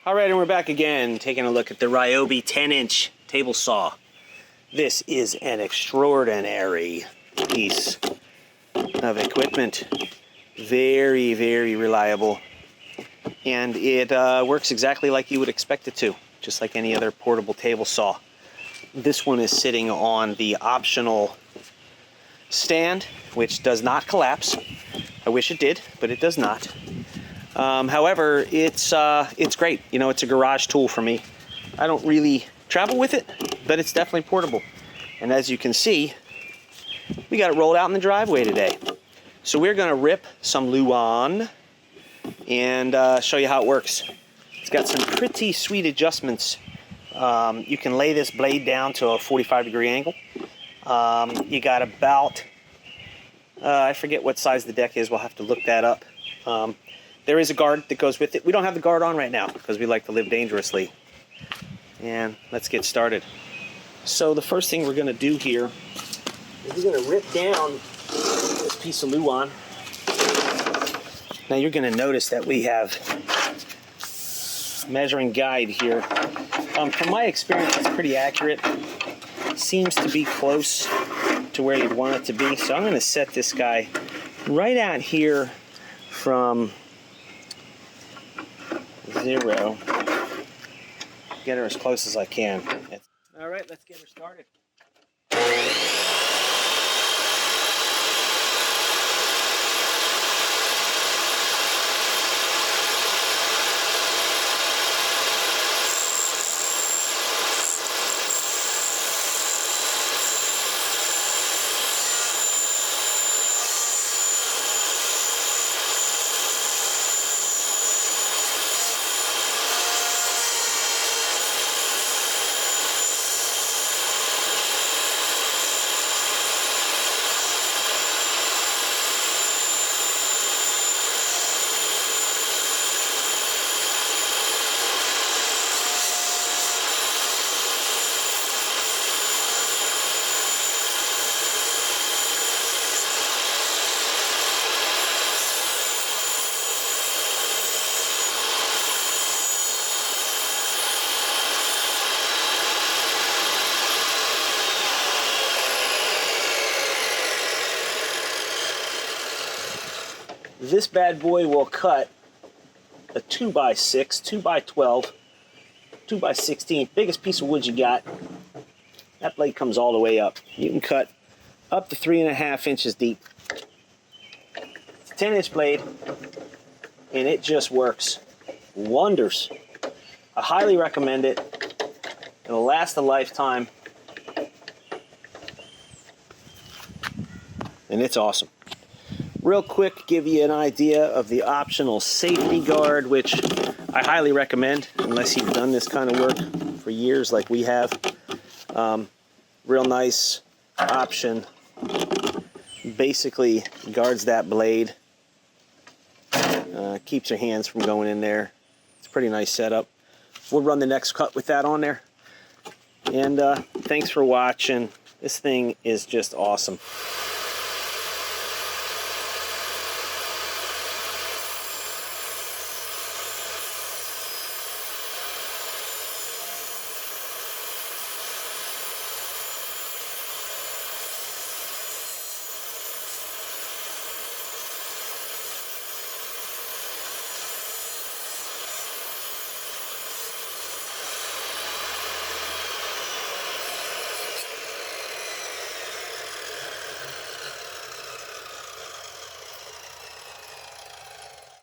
All right, and we're back again, taking a look at the RYOBI 10-inch table saw. This is an extraordinary piece of equipment. Very, very reliable. And it works exactly like you would expect it to, just like any other portable table saw. This one is sitting on the optional stand, which does not collapse. I wish it did, but it does not. However, it's great. You know, it's a garage tool for me. I don't really travel with it, but it's definitely portable. And as you can see, we got it rolled out in the driveway today. So we're gonna rip some luan and show you how it works. It's got some pretty sweet adjustments. You can lay this blade down to a 45-degree angle. You got about, I forget what size the deck is. We'll have to look that up. There is a guard that goes with it. We don't have the guard on right now because we like to live dangerously. And let's get started. So the first thing we're going to do here is we're going to rip down this piece of luan. Now you're going to notice that we have measuring guide here. From my experience, it's pretty accurate. Seems to be close to where you'd want it to be. So I'm going to set this guy right out here from 0. Get her as close as I can. All right, let's get her started. This bad boy will cut a 2x6, 2x12, 2x16, biggest piece of wood you got. That blade comes all the way up. You can cut up to 3.5 inches deep. It's a 10-inch blade, and it just works wonders. I highly recommend it. It'll last a lifetime, and it's awesome. Real quick, give you an idea of the optional safety guard, which I highly recommend unless you've done this kind of work for years like we have. Real nice option. Basically guards that blade. Keeps your hands from going in there. It's a pretty nice setup. We'll run the next cut with that on there. And thanks for watching. This thing is just awesome.